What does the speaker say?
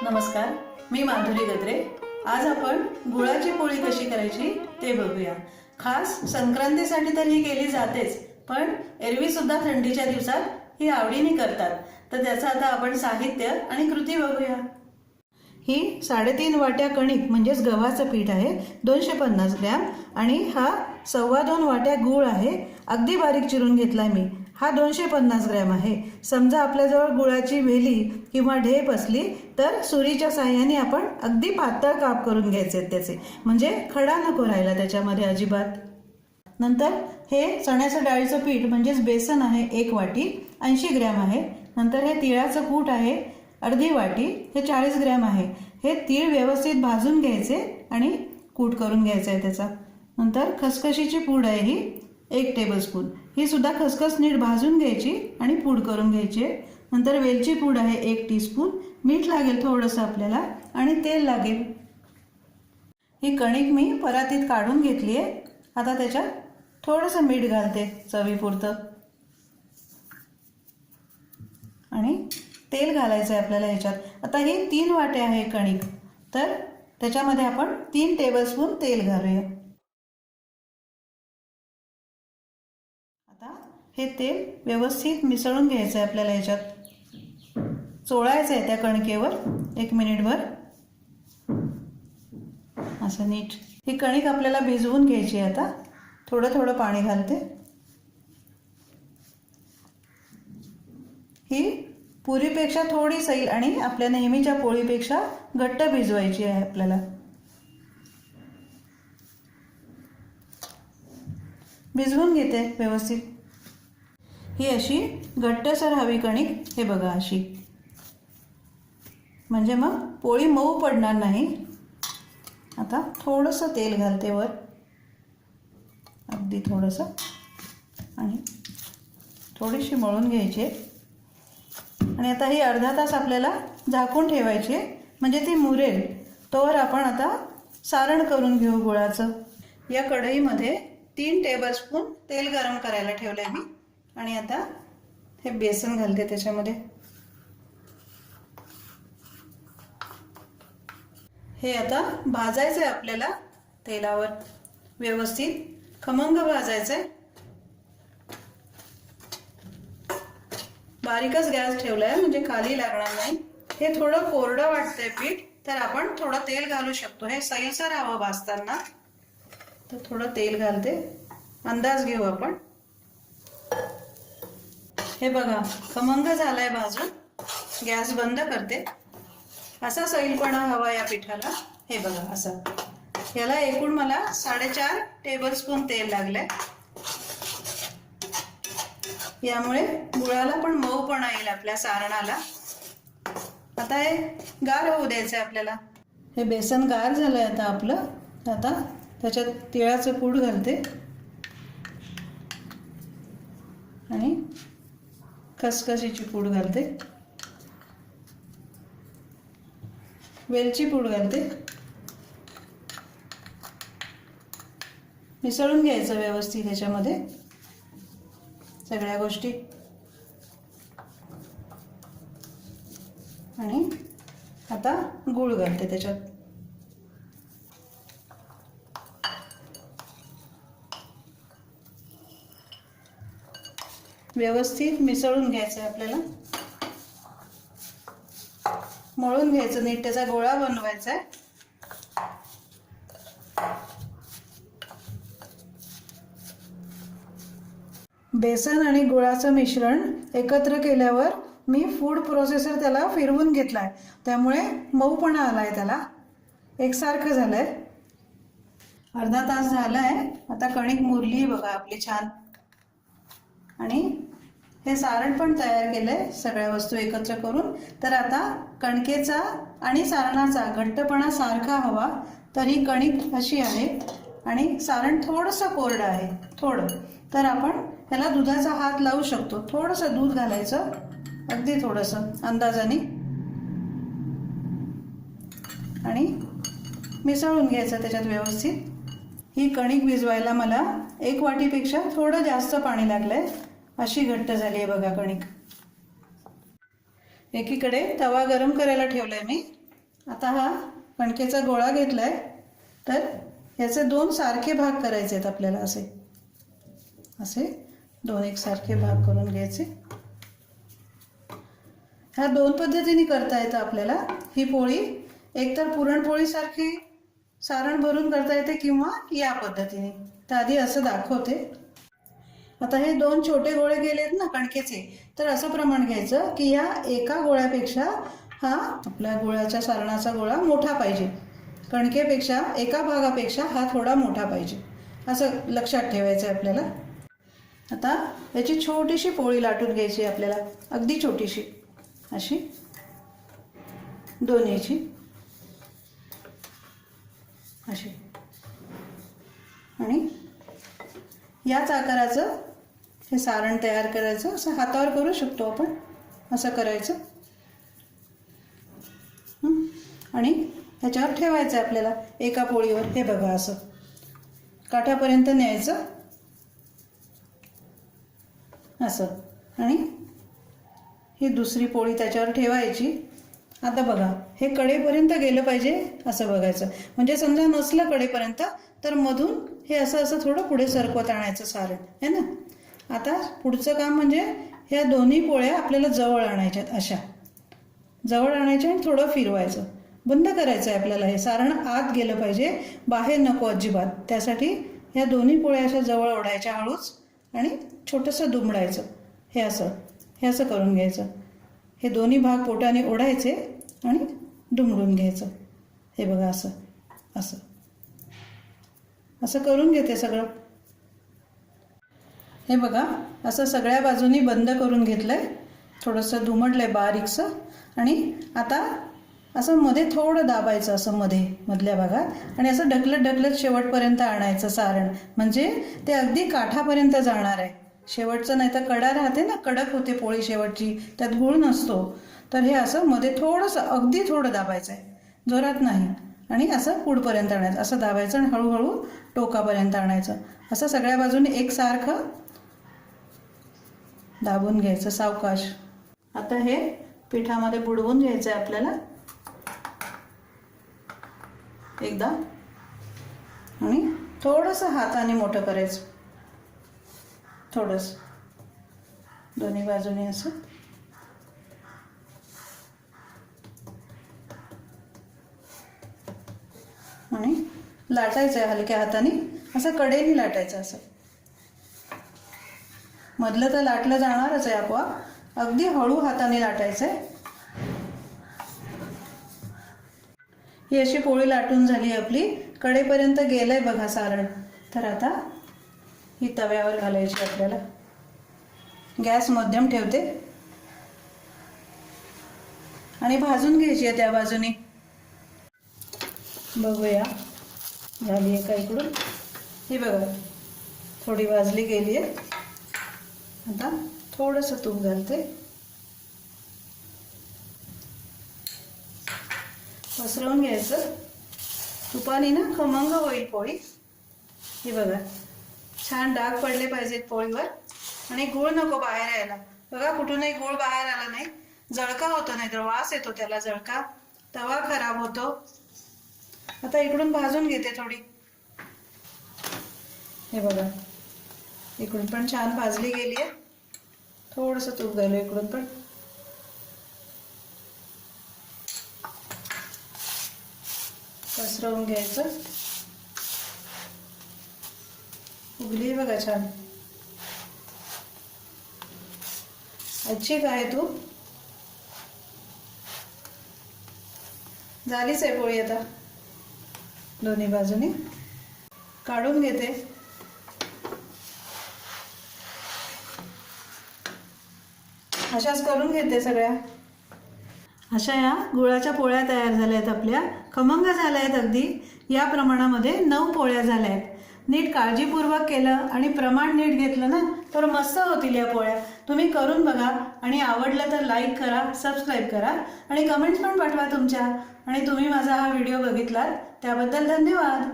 नमस्कार, मी माधुरी गद्रे। आज आपण गुळाची पोळी कशी करायची ते बघूया। खास संक्रांतीसाठी तर ही केली जातेच, पण एरवी सुद्धा थंडीच्या दिवसात ही आवडीने करतात। तर त्याचं आता आपण साहित्य आणि कृती बघूया। ही 3.5 वाट्या कणिक म्हणजेच गव्हाचं पीठ आहे, 250 ग्रॅम, आणि हा 2.25 वाट्या गूळ आहे, अगदी बारीक चिरून घेतलाय मी। हा 250 ग्रॅम आहे। समजा आपल्याजवळ गुळाची वेली किंवा ढेप असली तर सुरीच्या साहाय्याने आपण अगदी पातळ काप करून घ्यायचे त्याचे, म्हणजे खडा नको राहिला त्याच्यामध्ये अजिबात। नंतर हे चण्याचं डाळीचं पीठ म्हणजेच बेसन आहे 1 वाटी, 80 ग्रॅम आहे। नंतर हे तिळाचं कूट आहे अर्धी वाटी, हे 40 ग्रॅम आहे। हे तीळ व्यवस्थित भाजून घ्यायचे आणि कूट करून घ्यायचा आहे त्याचा। नंतर खसखशीची पूड आहे ही 1 टेबलस्पून, ही सुद्धा खसखस नीट भाजून घ्यायची आणि पूड करून घ्यायची आहे। नंतर वेलची पूड आहे 1 टीस्पून, मीठ लागेल थोडंसं आपल्याला, आणि तेल लागेल। ही कणिक मी परातीत काढून घेतली आहे। आता त्याच्यात थोडंसं मीठ घालते चवीपुरतं, आणि तेल घालायचं आहे आपल्याला ह्याच्यात। आता ही 3 वाट्या आहे कणिक, तर त्याच्यामध्ये आपण 3 टेबलस्पून तेल घालूया। आता हे तेल व्यवस्थित मिसळून घ्यायचं आहे आपल्याला, ह्याच्यात चोळायचं आहे त्या कणकेवर 1 मिनिटभर असं नीट। ही कणिक आपल्याला भिजवून घ्यायची आहे। आता थोडं थोडं पाणी घालते। ही पुरीपेक्षा थोडी सैल आणि आपल्या नेहमीच्या पोळीपेक्षा घट्ट भिजवायची आहे आपल्याला। भिजवून घेते व्यवस्थित। ही अशी घट्टसर हवी कणिक, हे बघा अशी, म्हणजे मग पोळी मऊ पडणार नाही। आता थोडंसं तेल घालते वर, अगदी थोडंसं, आणि थोडीशी मळून घ्यायची। आणि आता ही अर्धा तास आपल्याला झाकून ठेवायची, म्हणजे ती मुरेल। तोवर आपण आता सारण करून घेऊ गुळाचं। या कढईमध्ये 3 टेबलस्पून तेल गरम करायला ठेवले मी, आणि आता हे बेसन घालते त्याच्यामध्ये। हे आता भाजायचं आहे आपल्याला तेलावर, व्यवस्थित खमंग भाजायचं आहे। बारीकच गॅस ठेवलाय म्हणजे खाली लागणार नाही। हे थोडं कोरडं वाटतंय पीठ, तर आपण थोडं तेल घालू शकतो। हे सैलसर हवं भाजताना, तर थोडं तेल घालते, अंदाज घेऊ आपण। हे बघा खमंग झालाय भाजून, गॅस बंद करते। असा सैलपणा हवा या पिठाला, हे बघा असं। याला एकूण मला 4.5 टेबलस्पून तेल लागलंय, यामुळे गुळाला पण मऊपणा येईल आपल्या सारणाला। आता हे गार होऊ द्यायचं आहे आपल्याला। हे बेसन गार झालंय आता आपलं। आता त्याच्यात तिळाचं पूड घालते आणि खसखशीची पूड घालते, वेलची पूड घालते। मिसळून घ्यायचं व्यवस्थित ह्याच्यामध्ये सगळ्या गोष्टी, आणि आता गूळ घालते त्याच्यात। व्यवस्थित मिसळून घ्यायचं आहे आपल्याला, मळून घ्यायचं नीट, त्याचा गोळा बनवायचा आहे। बेसन आणि गुळाचं मिश्रण एकत्र केल्यावर मी फूड प्रोसेसर त्याला फिरवून घेतलाय, त्यामुळे मऊपणा आलाय त्याला, एकसारखं झालंय। अर्धा तास झालाय। आता कणिक मुरली बघा आपली छान, आणि हे सारण पण तयार केलंय सगळ्या वस्तू एकत्र करून। तर आता कणकेचा आणि सारणाचा घट्टपणा सारखा हवा, तर ही कणिक अशी आहे, आणि सारण थोडंसं कोरडं आहे थोडं, तर आपण त्याला दुधाचा हात लावू शकतो। थोडंसं दूध घालायचं, अगदी थोडंसं अंदाजाने, आणि मिसळून घ्यायचं त्याच्यात व्यवस्थित। ही कणिक भिजवायला मला 1 वाटीपेक्षा थोडं जास्त पाणी लागलंय, अशी घट्ट झाली आहे बघा कणिक। एकीकडे तवा गरम करायला ठेवलाय मी, आता हा कणकेचा गोळा घेतलाय, तर याचे 2 सारखे भाग करायचे आहेत आपल्याला. असे असे 2 एकसारखे भाग करून घ्यायचे. ह्या 2 पद्धतीने करता येतं आपल्याला ही पोळी. एकतर पुरणपोळीसारखी सारण भरून करता येते किंवा या पद्धतीने. तर आधी असं दाखवते. आता हे 2 छोटे गोळे केलेत ना कणकेचे, तर असं प्रमाण घ्यायचं की या एका गोळ्यापेक्षा हा आपल्या गुळाच्या सारणाचा गोळा मोठा पाहिजे. कणकेपेक्षा एका भागापेक्षा हा थोडा मोठा पाहिजे, असं लक्षात ठेवायचं आहे आपल्याला. आता याची छोटीशी पोळी लाटून घ्यायची आपल्याला, अगदी छोटीशी अशी दोन्हीची अशी. आणि याच आकाराचं हे सारण तयार करायचं. असं हातावर करू शकतो आपण, असं करायचं आणि ह्याच्यावर ठेवायचं आपल्याला एका पोळीवर. हे बघा असं काठापर्यंत न्यायचं असं, आणि ही दुसरी पोळी त्याच्यावर ठेवायची. आता बघा हे कडेपर्यंत गेलं पाहिजे असं बघायचं. म्हणजे समजा नसलं कडेपर्यंत तर मधून हे असं असं थोडं पुढे सरकवत आणायचं सारण, है ना. आता पुढचं काम म्हणजे ह्या दोन्ही पोळ्या आपल्याला जवळ आणायच्यात. अशा जवळ आणायच्या आणि थोडं फिरवायचं. बंद करायचं आहे आपल्याला. हे सारण आत गेलं पाहिजे, बाहेर नको अजिबात. त्यासाठी ह्या दोन्ही पोळ्या अशा जवळ ओढायच्या हळूच आणि छोटंसं दुमडायचं. हे असं करून घ्यायचं. हे दोन्ही भाग पोटाने ओढायचे आणि दुमडून घ्यायचं. हे बघा असं असं असं करून घेते सगळं. हे बघा असं सगळ्या बाजूनी बंद करून घेतलंय, थोडंसं दुमडलंय बारीकसं. आणि आता असं मध्ये थोडं दाबायचं असं मधल्या भागात, आणि असं ढकलत ढकलत शेवटपर्यंत आणायचं सारण. म्हणजे ते अगदी काठापर्यंत जाणार आहे शेवटचं. नाही तर कडा राहते ना, कडक होते पोळी शेवटची, त्यात गुळ नसतो. तर हे असं मध्ये थोडंसं अगदी थोडं दाबायचं आहे, जोरात नाही. आणि असं पुढपर्यंत आणायचं. असं दाबायचं आणि हळूहळू टोकापर्यंत आणायचं. असं सगळ्या बाजूने एकसारखं दाबून घ्यायचं सावकाश. आता हे पिठामध्ये बुडवून घ्यायचं आहे आपल्याला एकदा, आणि थोडंसं हाताने मोठं करायचं, थोडंसं दोन्ही बाजूने असं. आणि लाटायचं आहे हलक्या हाताने, असं कडेने लाटायचं. असं मधलं तर लाटलं जाणारच आहे आपोआप, अगदी हळू हाताने लाटायचं आहे. ही अशी पोळी लाटून झाली आपली, कडेपर्यंत गेलंय बघा सारण. तर आता ही तव्यावर घालायची आपल्याला. गॅस मध्यम ठेवते आणि भाजून घ्यायची आहे त्या बाजूने. बघूया झाली आहे का इकडून. ही बघा थोडी भाजली गेली आहे. आता थोडंसं तूप घालते, पसरवून घ्यायचं तुपाने ना, खमंग होईल पोळी. ही बघा छान डाग पडले पाहिजेत पोळीवर, आणि गूळ नको बाहेर यायला. बघा कुठूनही गूळ बाहेर आला नाही, जळका होतो, नाही तर वास येतो त्याला जळका, तवा खराब होतो. आता इकडून भाजून घेते थोडी. हे बघा इकडून पण छान भाजली गेली आहे. थोडंसं तूप घालू इकडून पण. पसरवून घ्यायचं. उगली बघा छान. अच्छी काय तू झालीच आहे पोळी. आता दोन्ही बाजूनी काढून घेते. अशाच करून घेते सगळ्या. अशा या गुळाच्या पोळ्या तयार झाल्या आहेत आपल्या, खमंग झाल्या आहेत अगदी. या प्रमाणामध्ये 9 पोळ्या झाल्या आहेत. नीट काळजीपूर्वक केलं आणि प्रमाण नीट घेतलं ना, तर मस्त होतील या पोळ्या. तुम्ही करून बघा, आणि आवडलं तर लाईक करा, सबस्क्राईब करा, आणि कमेंट्स पण पाठवा तुमच्या. आणि तुम्ही माझा हा व्हिडिओ बघितलात त्याबद्दल धन्यवाद.